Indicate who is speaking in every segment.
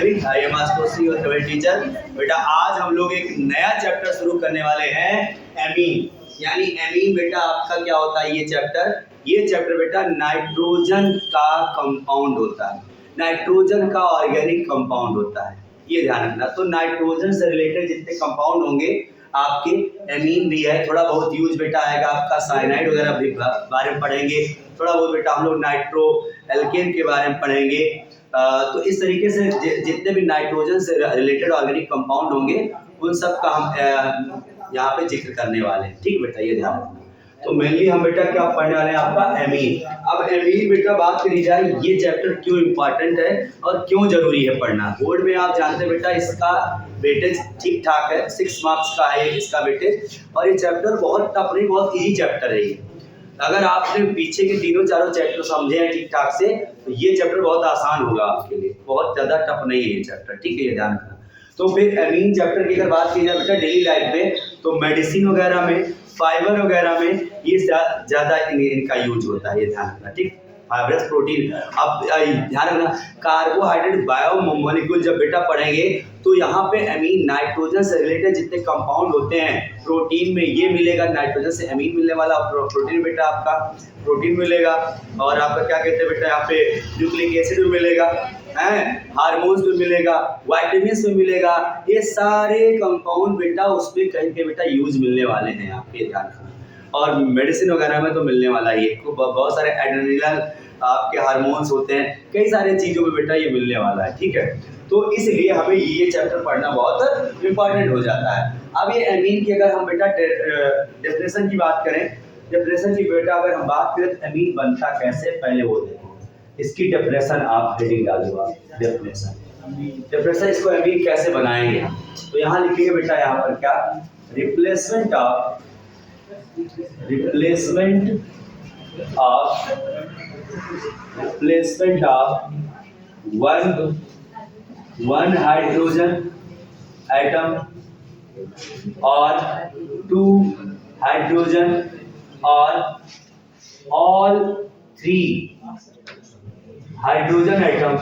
Speaker 1: सभी, I am Ashutosh और favourite teacher. बेटा आज हम लोग एक नया चैप्टर शुरू करने वाले हैं, एमीन। यानी एमीन बेटा आपका क्या होता है ये चैप्टर बेटा नाइट्रोजन का कंपाउंड होता है, नाइट्रोजन का ऑर्गेनिक कंपाउंड होता है, ये ध्यान रखना। तो नाइट्रोजन से रिलेटेड जितने कंपाउंड होंगे आपके एमीन भी है, थोड़ा बहुत यूज बेटा आएगा आपका साइनाइड वगैरह भी बारे में पढ़ेंगे, थोड़ा बहुत बेटा हम लोग नाइट्रो एल्केन के बारे में पढ़ेंगे। तो इस तरीके से जितने भी नाइट्रोजन से रिलेटेड ऑर्गेनिक कंपाउंड होंगे उन सब का हम यहाँ पे जिक्र करने वाले हैं, ठीक बेटा, ये ध्यान रखना। तो मेनली हम बेटा क्या पढ़ने वाले हैं आपका एमीन। अब एमीन बेटा बात करी जाए ये चैप्टर क्यों इम्पोर्टेंट है और क्यों जरूरी है पढ़ना। बोर्ड में आप जानते हैं बेटा इसका वेटेज ठीक ठाक है, 6 मार्क्स का है इसका वेटेज, और ये चैप्टर बहुत टफ नहीं, बहुत इजी चैप्टर है ये। अगर आपने पीछे के तीनों चारों चैप्टर समझे हैं ठीक ठाक से तो ये चैप्टर बहुत आसान होगा आपके लिए, बहुत ज़्यादा टफ नहीं है ये चैप्टर, ठीक है, ये ध्यान रखना। तो फिर एमीन चैप्टर की अगर बात की जाए बेटा डेली लाइफ में, तो मेडिसिन वगैरह में, फाइबर वगैरह में ये ज़्यादा इनका यूज होता है, ये ध्यान रखना, ठीक। फाइबरस प्रोटीन, अब ध्यान रखना कार्बोहाइड्रेट बायोमोलिक्यूल जब बेटा पढ़ेंगे तो यहाँ पे एमीन नाइट्रोजन से रिलेटेड जितने कंपाउंड होते हैं प्रोटीन में ये मिलेगा, नाइट्रोजन से एमीन मिलने वाला प्रोटीन बेटा आपका प्रोटीन मिलेगा, और आपका क्या कहते हैं बेटा यहाँ पे न्यूक्लिक एसिड भी मिलेगा, हार्मोन्स भी मिलेगा, वाइटामिन्स भी मिलेगा, ये सारे कंपाउंड बेटा उसमें कहीं के बेटा यूज मिलने वाले हैं आपके, ध्यान रखना। और मेडिसिन वगैरह में तो मिलने वाला ही है, बहुत सारे एड्रेनलिन आपके हार्मोन्स होते हैं, कई सारे चीज़ों में बेटा ये मिलने वाला है, ठीक है। तो इसलिए हमें ये चैप्टर पढ़ना बहुत इंपॉर्टेंट हो जाता है। अब ये एमीन की अगर हम बेटा डेफिनेशन की बात करें, डेफिनेशन की बेटा अगर हम बात करें तो एमीन बनता कैसे, पहले वो देखो इसकी डेफिनेशन, आप हेडिंग डाल दो आप डेफिनेशन इसको एमीन कैसे बनाएंगे। तो यहाँ लिखेंगे बेटा यहाँ पर क्या, replacement of one hydrogen atom or 2 hydrogen or all 3 hydrogen atom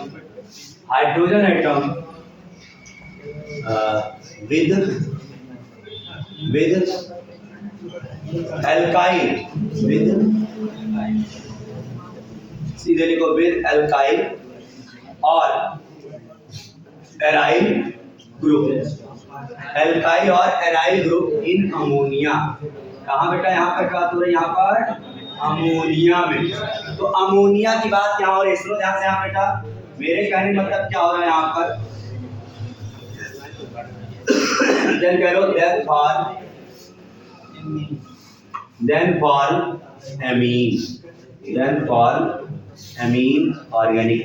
Speaker 1: with alkyl, सीधे लिखो with alkyl और एराइल ग्रुप, एल्काइल और एराइल ग्रुप इन अमोनिया। कहाँ बेटा यहाँ पर बात हो रही है, यहाँ पर अमोनिया में। तो अमोनिया की बात यहाँ हो रही है, सुनो ध्यान से यहाँ बेटा, मेरे कहने मतलब क्या हो रहा है यहाँ पर, देन कह लो then for amine organic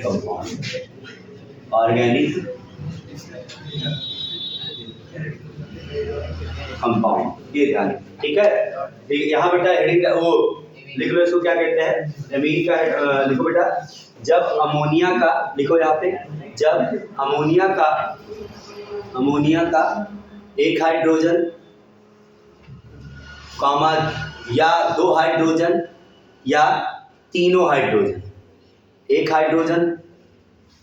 Speaker 1: compound, ये ध्यान, ठीक है। यहाँ बेटा हेडिंग वो लिख लो, इसको क्या कहते हैं एमीन का, लिखो बेटा जब अमोनिया का, लिखो यहाँ पे, जब अमोनिया का एक हाइड्रोजन कॉमा या 2 हाइड्रोजन या तीनों हाइड्रोजन, एक हाइड्रोजन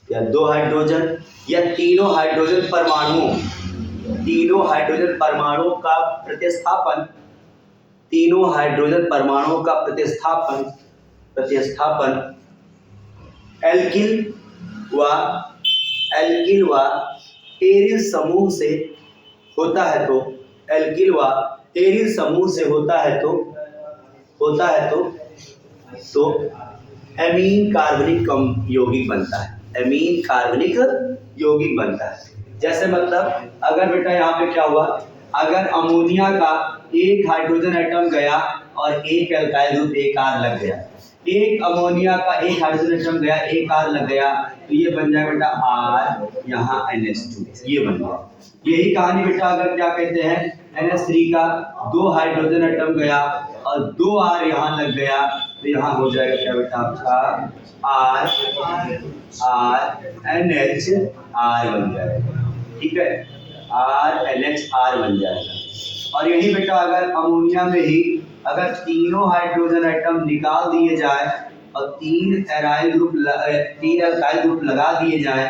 Speaker 1: या 2 हाइड्रोजन या तीनों हाइड्रोजन परमाणुओं का प्रतिस्थापन एल्किल व एरिल समूह से होता है तो एमीन कार्बनिक यौगिक बनता है, जैसे मतलब अगर बेटा यहाँ पे क्या हुआ, अगर अमोनिया का एक हाइड्रोजन एटम गया और एक एल्काइल ग्रुप एक आर लग गया, एक अमोनिया का एक हाइड्रोजन एटम गया एक आर लग गया, तो ये बन जाएगा बेटा आर, यहाँ NH2, ये बन गया। यही कहानी बेटा अगर क्या कहते हैं NH3 का 2 हाइड्रोजन एटम गया और 2 आर यहाँ लग गया, तो यहाँ हो जाएगा क्या बेटा आपका RNHR बन जाएगा, ठीक है, RNHR बन जाएगा। और यही बेटा अगर अमोनिया में ही अगर तीनों हाइड्रोजन एटम निकाल दिए जाए और 3 एल्काइल ग्रुप लगा दिए जाए,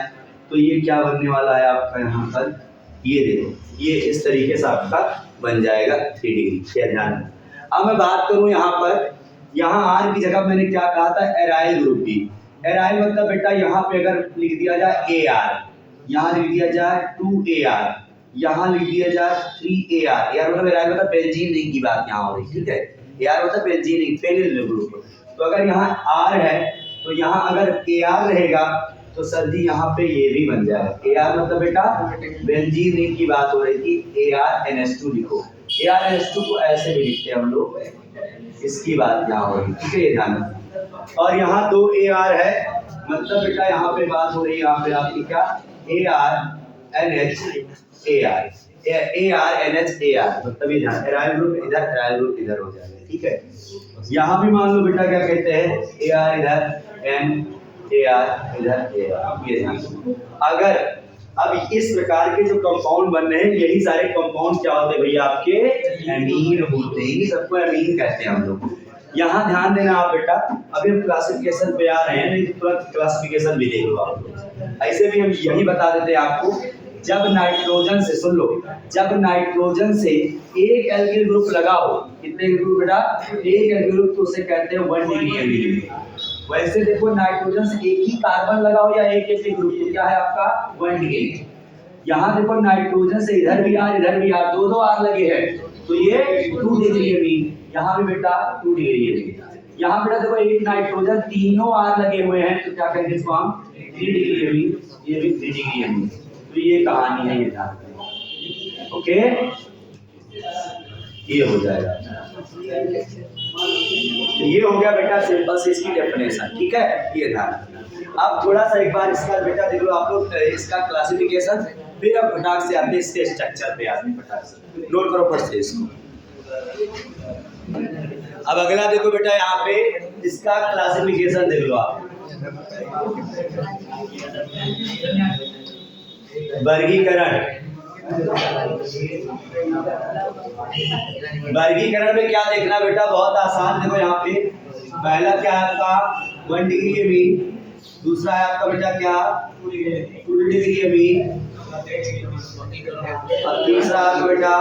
Speaker 1: तो ये क्या बनने वाला है आपका यहाँ पर, ये देखो, ये इस तरीके से आपका बन जाएगा 3 डिग्री। क्या ध्यान है। अब मैं बात करूं यहाँ पर, यहाँ आर की जगह मैंने क्या कहा था, एराइल ग्रुप भी। एराइल मतलब बेटा यहाँ पे अगर लिख दिया जाए ए आर, यहाँ लिख दिया जाए 2AR, यहाँ लिख दिया जाए 3AR। यार मतलब एराइल मतलब बेंजीन रिंग की बात यहाँ हो रही, ठीक है। यार मतलब बेंजीन रिंग, फेनिल ग्रुप। तो अगर यहाँ आर है तो यहाँ अगर AR रहेगा तो सर जी यहाँ पे ये भी बन जाएगा। AR मतलब बेटा बेंजीन रिंग की बात हो रही थी, ArNH2 लिखो। ArNH2 को ऐसे भी लिखते हैं हम लोग, इसकी बात यहाँ हो रही, ठीक है, ये ध्यान रखना। और यहाँ 2AR है, मतलब बेटा यहाँ पे बात हो रही है यहाँ पे आपकी क्या, ArNHAR, मतलब ये ध्यान, एराइल ग्रुप इधर, एराइल ग्रुप इधर हो जाएगा, ठीक है। यहाँ भी मान लो बेटा क्या कहते हैं, AR इधर, NAR इधर, AR, ये ध्यान। अगर अब इस प्रकार के जो कंपाउंड बन रहे हैं, यही सारे कंपाउंड क्या होते हैं भैया, आपके एमीन होते हैं। सबको एमीन कहते हैं हम लोग। यहाँ ध्यान देना आप बेटा, अभी हम क्लासिफिकेशन पे आ रहे हैं, नहीं तो तुरंत क्लासिफिकेशन भी देख लो आप। ऐसे भी हम यही बता देते हैं आपको, जब नाइट्रोजन से, सुन लो, जब नाइट्रोजन से एक एल्किल ग्रुप लगाओ, कितने ग्रुप बेटा, एक एल्किल ग्रुप, तो उसे कहते हैं 1 डिग्री एमीन। वैसे देखो नाइट्रोजन से एक ही कार्बन लगाओ या एक एल्किल ग्रुप, तो क्या है आपका 1 डिग्री। यहाँ देखो नाइट्रोजन से इधर भी आर, इधर भी आर, दो आर लगे हैं, तो ये 2 डिग्री एमीन। यहाँ भी बेटा 2 डिग्री एमीन। यहाँ बेटा देखो एक नाइट्रोजन, तीनों आर लगे हुए हैं, तो क्या करेंगे इसको हम 3 डिग्री एमीन, ये भी 3 डिग्री एमीन। तो ये कहानी है, ये ध्यान, ओके, ये हो जाएगा। ये हो गया बेटा सिंपल से इसकी डेफिनेशन, ठीक है, ये ध्यान। अब थोड़ा सा एक बार इसका बेटा देख लो आप लोग, इसका क्लासिफिकेशन, फिर अब फटाक से आते हैं इसके स्ट्रक्चर पे, आते हैं फटाक से, नोट करो फर्स्ट से इसको। अब अगला देखो बेटा, यहाँ पे इसका क्लासिफिकेशन देख लो आप। वर्गीकरण, वर्गीकरण में क्या देखना बेटा, बहुत आसान। देखो यहाँ पे पहला क्या है आपका 1 डिग्री एमीन, दूसरा है आपका बेटा क्या 2 डिग्री एमीन, और तीसरा आपका बेटा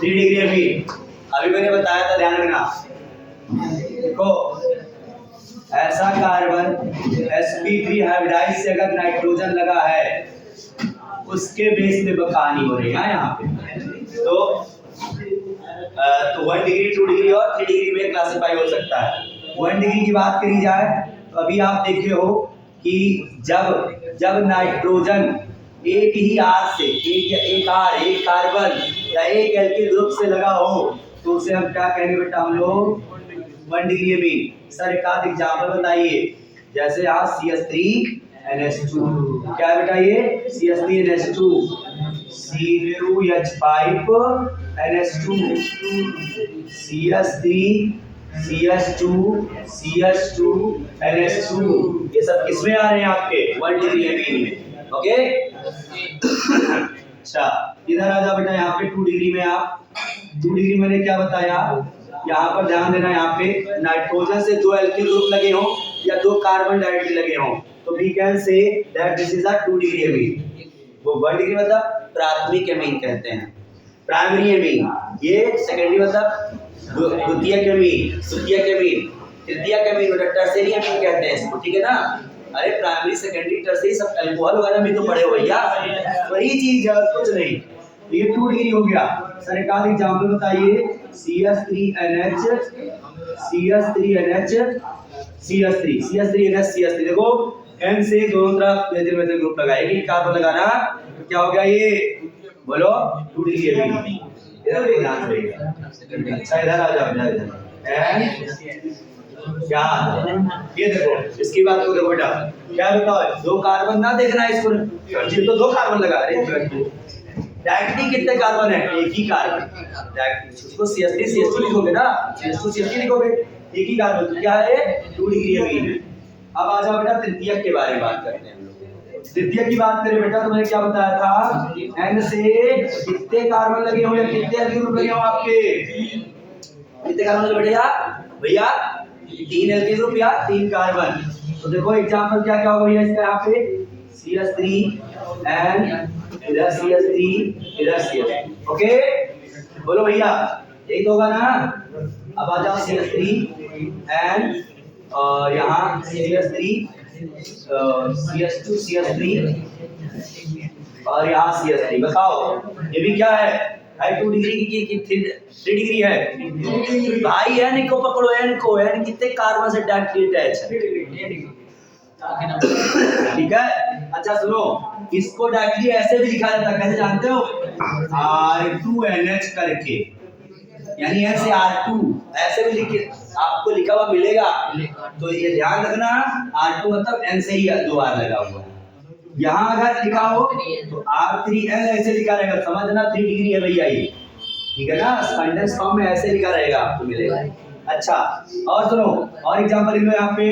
Speaker 1: 3 डिग्री एमीन। अभी मैंने बताया था, ध्यान रखना। देखो ऐसा कार्बन sp3 हाइब्रिडाइज से अगर नाइट्रोजन लगा है, उसके बेस पे कहानी हो रही है यहाँ पे। तो 1 डिग्री, 2 डिग्री और 3 डिग्री में क्लासिफाई हो सकता है। 1 डिग्री की बात करी जाए तो अभी आप देखे हो कि जब नाइट्रोजन एक ही आर से, एक कार्बन या एक एल्किल ग्रुप से लगा हो, तो उसे हम क्या कहेंगे बेटा, हम लोग 1 डिग्री एमीन। सर एक आध एग्जाम्पल बताइए, जैसे यहाँ CH3NH2, क्या है बेटा ये CH3NH2, C2H5NH2, CH2NH2, ये सब किसमें आ रहे हैं आपके 1 डिग्री एमीन में, ओके। अच्छा इधर आ जाओ बेटा, यहाँ पे 2 डिग्री में आप, 2 डिग्री मैंने क्या बताया, यहाँ पर ध्यान देना, यहाँ पे नाइट्रोजन से 2 एल्किल ग्रुप लगे हों या 2 कार्बन डायरेक्टली लगे हों, तो we can say that this is a 2 degree amine. वो 1 डिग्री मतलब प्राथमिक एमीन कहते हैं, प्राइमरी एमीन। ये सेकेंडरी मतलब द्वितीयक एमीन, तृतीयक एमीन, तृतीयक एमीन मतलब टर्शियरी एमीन कहते हैं इसको, ठीक है ना। अरे प्राइमरी सेकेंडरी टर्शियरी सब अल्कोहल वगैरह में तो पढ़े हो भैया, वही चीज है, कुछ नहीं। ये 2 डिग्री हो गया। सर एक आध एग्जाम्पल बताइए, CH3NH, देखो N से दोनों तरफ मेथिल ग्रुप लगाए, एक कार्बन लगाना, क्या हो गया ये, बोलो 2 डिग्री एमीन। इधर भी ध्यान रहेगा। अच्छा इधर आ जाओ, इधर क्या ये देखो, इसकी बात को देखो बेटा, क्या बताओ 2 कार्बन ना देखना है इसको, ये तो 2 कार्बन लगा रहे हैं, डायरेक्टली कितने कार्बन है, एक ही कार्बन, उसको CH3CH2 लिखोगे ना, CH2CH3 लिखोगे, एक ही कार्बन, क्या है 2 डिग्री एमीन है। अब आ जाओ बेटा तृतीयक के बारे में बात करते हैं हम लोग। तृतीयक की बात करें बेटा, तो मैंने क्या बताया था, N से कितने कार्बन लगे हो या कितने एल्किल ग्रुप लगे हो आपके, कितने कार्बन लगे बेटा भैया 3 एल्किल ग्रुप या 3 कार्बन, तो देखो एग्जांपल क्या क्या होगा इसका यहाँ पे CH3 एंड इधर CH3 इधर CH3 ओके बोलो भैया यही तो होगा ना। अब आ जाओ CH3 एंड यहाँ CH3 CH2 CH3 और यहाँ CH3 बताओ ये भी क्या है 2 डिग्री की 3 डिग्री है भाई एन को पकड़ो एन को एन कितने कार्बन से डायरेक्टली अटैच है ठीक है। अच्छा सुनो इसको डायरेक्टली ऐसे भी लिखा जाता है कैसे जानते हो R2NH करके यानी N से R2 ऐसे भी लिखे आपको लिखा हुआ मिलेगा तो ये ध्यान रखना R2 मतलब N से ही 2 R लगा हुआ है। यहाँ अगर लिखा हो तो R3N ऐसे लिखा रहेगा समझना 3 डिग्री है भैया ये ठीक है ना कंडेंस फॉर्म में ऐसे लिखा रहेगा आपको मिलेगा। अच्छा और सुनो और एग्जांपल लिख लो यहाँ पे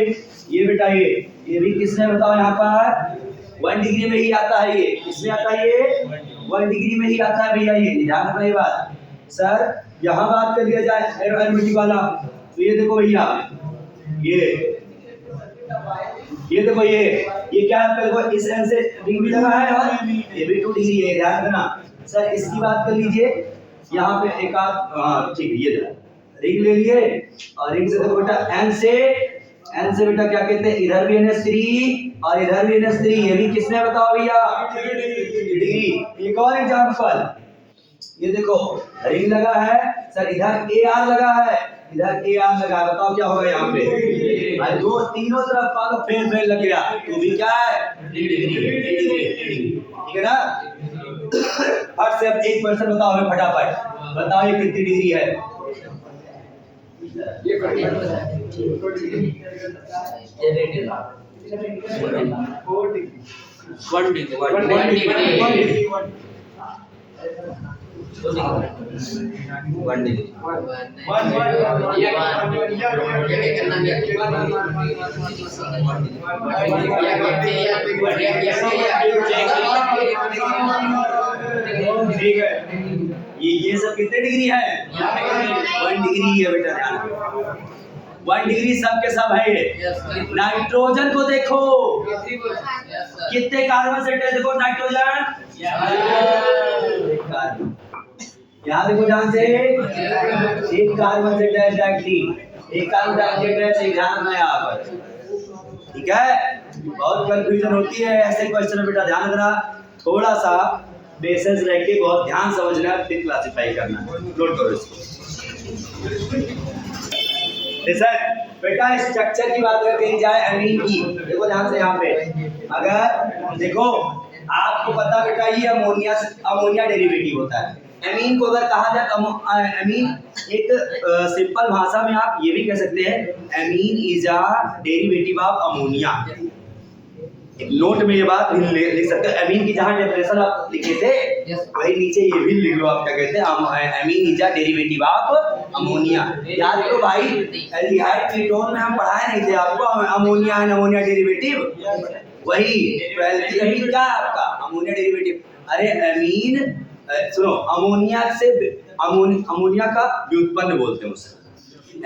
Speaker 1: ये बेटा ये भी किसने बताओ यहाँ पर 1 डिग्री में ही आता है ये किसमें आता है ये 1 डिग्री में ही आता है भैया ये ध्यान रखना ये बात। सर यहाँ बात कर लिया जाए एरोमेटिक वाला तो ये देखो भैया ये देखो ये क्या है देखो इस एंड से रिंग भी लगा है और ये भी 2 डिग्री है ध्यान रखना। सर इसकी बात कर लीजिए यहाँ पे एक आध ठीक है ये रिंग ले लिए और रिंग से देखो बेटा एन से बेटा क्या कहते हैं इधर भी NH3 और इधर भी NH3 ये भी किसने बताओ भैया डिग्री। एक और एग्जांपल ये देखो रिंग लगा है सर इधर AR लगा है इधर AR लगा है बताओ क्या होगा यहाँ पे भाई दो तीनों तरफ का फेल लग गया तो भी क्या है डिग्री ठीक है ना। फट से अब 1% बताओ हमें फटाफट बताओ ये कितनी डिग्री है ये ठीक है ये सब कितने डिग्री है 1 डिग्री है बेटा ध्यान 1 डिग्री सब के सब है ये। नाइट्रोजन को देखो कितने कार्बन से अटैच देखो नाइट्रोजन यहाँ देखो ध्यान से एक कार्बन से अटैच डायरेक्टली एक कार्बन अटैच से ध्यान रखना यहाँ पर ठीक है। बहुत कंफ्यूजन होती है ऐसे क्वेश्चन में बेटा ध्यान रखना थोड़ा सा बेसिस रह के बहुत ध्यान समझना फिर क्लासिफाई करना नोट करो इसको। सर बेटा स्ट्रक्चर की बात अगर कही जाए एमीन की देखो ध्यान से यहाँ पे अगर देखो आपको पता बेटा ये अमोनिया डेरिवेटिव होता है। एमीन को अगर कहा जाए एमीन एक सिंपल भाषा में आप ये भी कह सकते हैं amine is a derivative of ammonia. एक नोट में ये बात लिख सकते हैं एमीन की जहां डेफिनेशन आप लिखे थे वही नीचे ये भी लिख लो आप क्या कहते हैं amine is a derivative of ammonia. याद करो भाई एल्डिहाइड कीटोन में हम पढ़ाए नहीं थे आपको अमोनिया एंड अमोनिया डेरिवेटिव वही एमीन क्या है आपका अमोनिया डेरिवेटिव। अरे एमीन सुनो अमोनिया से अमोनिया का व्युत्पन्न बोलते हैं उसे।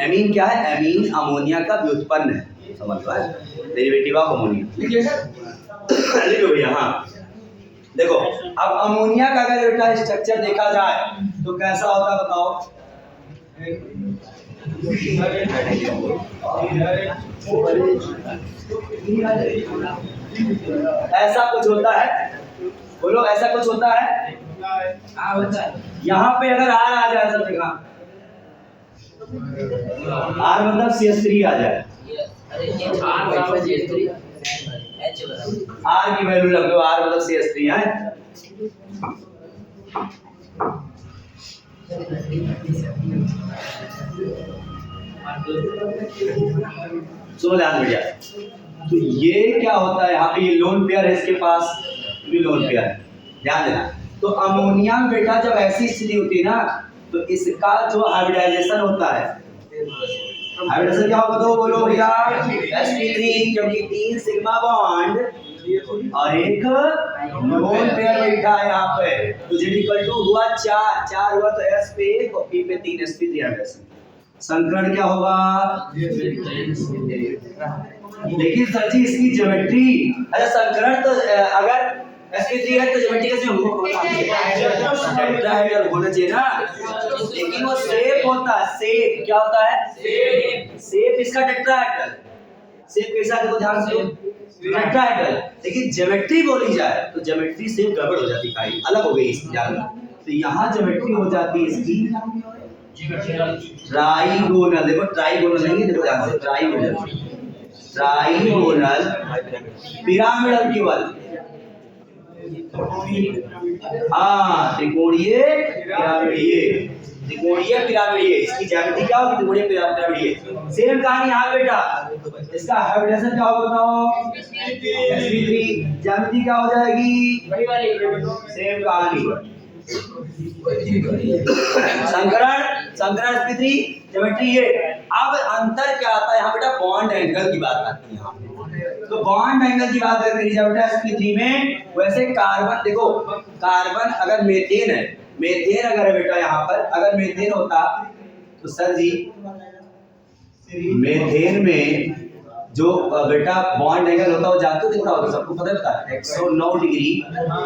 Speaker 1: एमीन क्या है एमीन अमोनिया का व्युत्पन्न है समझ लो डेरिवेटिव ऑफ अमोनिया लिख लो भैया। हाँ देखो अब अमोनिया का अगर बेटा स्ट्रक्चर देखा जाए तो कैसा होता है बताओ। ऐसा कुछ होता है बोलो ऐसा कुछ होता है यहाँ पे अगर R आ जाए सब जगह R मतलब CH3 आ जाए R की वैल्यू रख लो R मतलब CH3 है। सुनो ध्यान भैया तो ये क्या होता है यहाँ पे ये लोन पेयर है इसके पास भी लोन पेयर है ध्यान देना। तो अमोनिया में बेटा जब ऐसी स्थिति होती है ना तो इसका जो हाइब्रिडाइजेशन होता है हाइब्रिडेशन क्या होगा तो बोलो भैया sp3 क्योंकि 3 सिग्मा बॉन्ड और एक लोन पेयर बैठा है यहाँ पे तो z इक्वल टू हुआ 4 हुआ तो s पे 1 और p पे 3 sp3 हाइब्रिडेशन संकरण क्या होगा लेकिन सर जी इसकी ज्योमेट्री, अच्छा संकरण तो अगर sp3 है तो ज्योमेट्री कैसे टेट्राहेड्रल होना चाहिए ना, लेकिन वो शेप होता है, शेप क्या होता है, शेप इसका टेट्राहेड्रल, शेप कैसा है देखो ध्यान से, टेट्राहेड्रल, लेकिन ज्योमेट्री बोली जाए तो ज्योमेट्री शेप गड़बड़ हो जाती है, अलग हो गई इसकी ध्यान, तो यहाँ ज्योमेट्री हो जाती है इसकी ट्राइगोनल, देखो ट्राइगोनल नहीं है, देखो ध्यान से ट्राइगोनल, ट्राइगोनल पिरामिडल केवल, हाँ त्रिकोणीय पिरामिडीय, त्रिकोणीय पिरामिडीय, इसकी ज्यामिति क्या होगी, त्रिकोणीय पिरामिडीय। सेम कहानी यहाँ बेटा, इसका हाइब्रिडेशन क्या होगा बताओ, sp3, ज्यामिति क्या हो जाएगी, सेम कहानी, संकरण, संकरण sp3, ज्योमेट्री ये। अब अंतर क्या आता है यहाँ बेटा, बॉन्ड एंगल की बात आती है यहाँ पे, तो बॉन्ड एंगल की बात करते हैं बेटा sp3 में, वैसे कार्बन देखो, कार्बन अगर मेथेन है, मेथेन अगर है बेटा यहाँ पर, अगर मेथेन होता तो सर जी मेथेन में जो बेटा बॉन्ड एंगल होता है वो जानते हो कितना होता है, सबको पता है, 109 डिग्री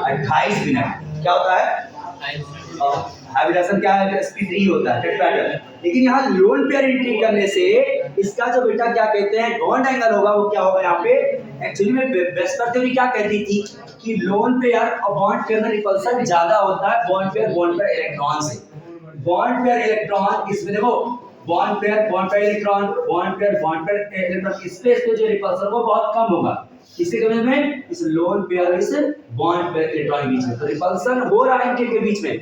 Speaker 1: 28 मिनट, क्या होता है, हाइब्रिडेशन क्या है, sp3 होता है टेट्राहेड्रल, लेकिन यहाँ लोन पेयर एंट्री करने से इसका जो बेटा क्या कहते हैं बॉन्ड एंगल होगा वो क्या होगा यहाँ पे, एक्चुअली में वेस्टर थ्योरी क्या कहती थी कि लोन पेयर और बॉन्ड पेयर में रिपल्सन ज्यादा होता है बॉन्ड पेयर इलेक्ट्रॉन से, बॉन्ड पेयर इलेक्ट्रॉन इसमें देखो, bond pair electron, bond pair electron, space पे जो रिपल्सन वो बहुत कम होगा, किसके केस में, इस लोन पेयर इस बॉन्ड पेयर इलेक्ट्रॉन के बीच में, तो रिपल्सन हो रहा है इनके के बीच में,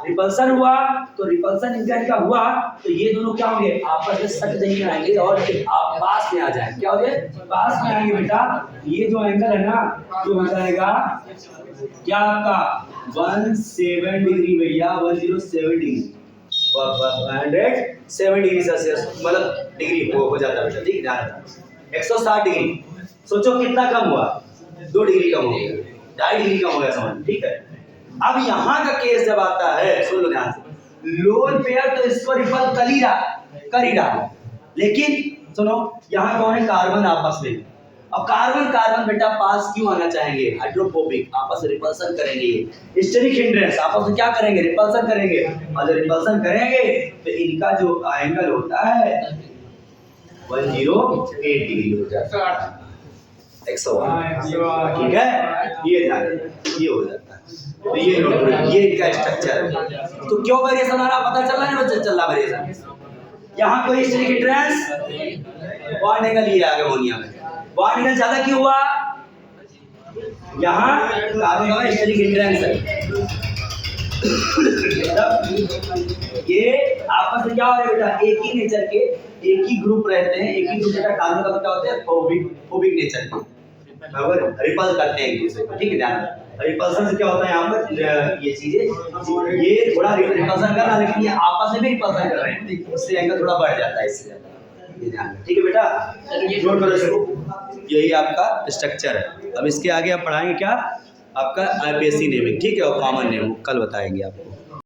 Speaker 1: रिपल्सन हुआ तो रिपल्सन इनका हुआ तो ये दोनों क्या होंगे, आपस में सट नहीं आएंगे और आप पास में आ जाएंगे, क्या हो जाए, पास में आएंगे बेटा, ये जो एंगल है ना जो हो जाएगा क्या आपका 17 डिग्री भैया, 107 डिग्री, 107 डिग्री सेल्सियस मतलब डिग्री हो जाता है बेटा, ठीक है, 160 डिग्री, सोचो कितना कम हुआ, 2 डिग्री कम हो गया, 2.5 डिग्री कम हो गया समझ, ठीक है। अब यहाँ का केस जब आता है, सुन लो ध्यान से, लोन पेयर तो इसको रिपल कर ही रहा, लेकिन सुनो यहाँ कौन है, कार्बन आपस में, अब कार्बन कार्बन बेटा पास क्यों आना चाहेंगे, हाइड्रोफोबिक, आपस में रिपल्सन करेंगे, स्टेरिक हिंड्रेंस, आपस में क्या करेंगे, रिपल्सन करेंगे, और जब रिपल्सन करेंगे तो इनका जो एंगल होता है 108 डिग्री हो जाता है, 108, ठीक है, ये हो जाता है, तो ये इनका स्ट्रक्चर है, तो क्यों वेरिएशन आ रहा पता चल रहा है, बच्चे चल रहा वेरिएशन, यहाँ कोई स्टेरिक हिंड्रेंस, बॉन्ड एंगल ये आगे अमोनिया में, बॉन्ड एंगल ज्यादा क्यों हुआ, यहाँ कार्बन का स्टेरिक हिंड्रेंस है, ये आपस में क्या हो रहा है बेटा, एक ही नेचर के एक ही ग्रुप रहते हैं, एक ही ग्रुप बेटा, कार्बन का क्या होता है फोबिक नेचर के, बराबर, रिपल करते हैं एक दूसरे को, ठीक है, ध्यान, रिपल्सन से क्या होता है यहाँ पर, ये चीजें, ये थोड़ा रिपल्सन कर रहा है लेकिन ये आपस में भी रिपल्सन कर रहे हैं, इससे एंगल थोड़ा बढ़ जाता है, इससे ठीक है बेटा, नोट करो इसको, यही आपका स्ट्रक्चर है। अब इसके आगे आप पढ़ाएंगे क्या, आपका IPSC नेमिंग, ठीक है, और कॉमन नेम कल बताएंगे आपको।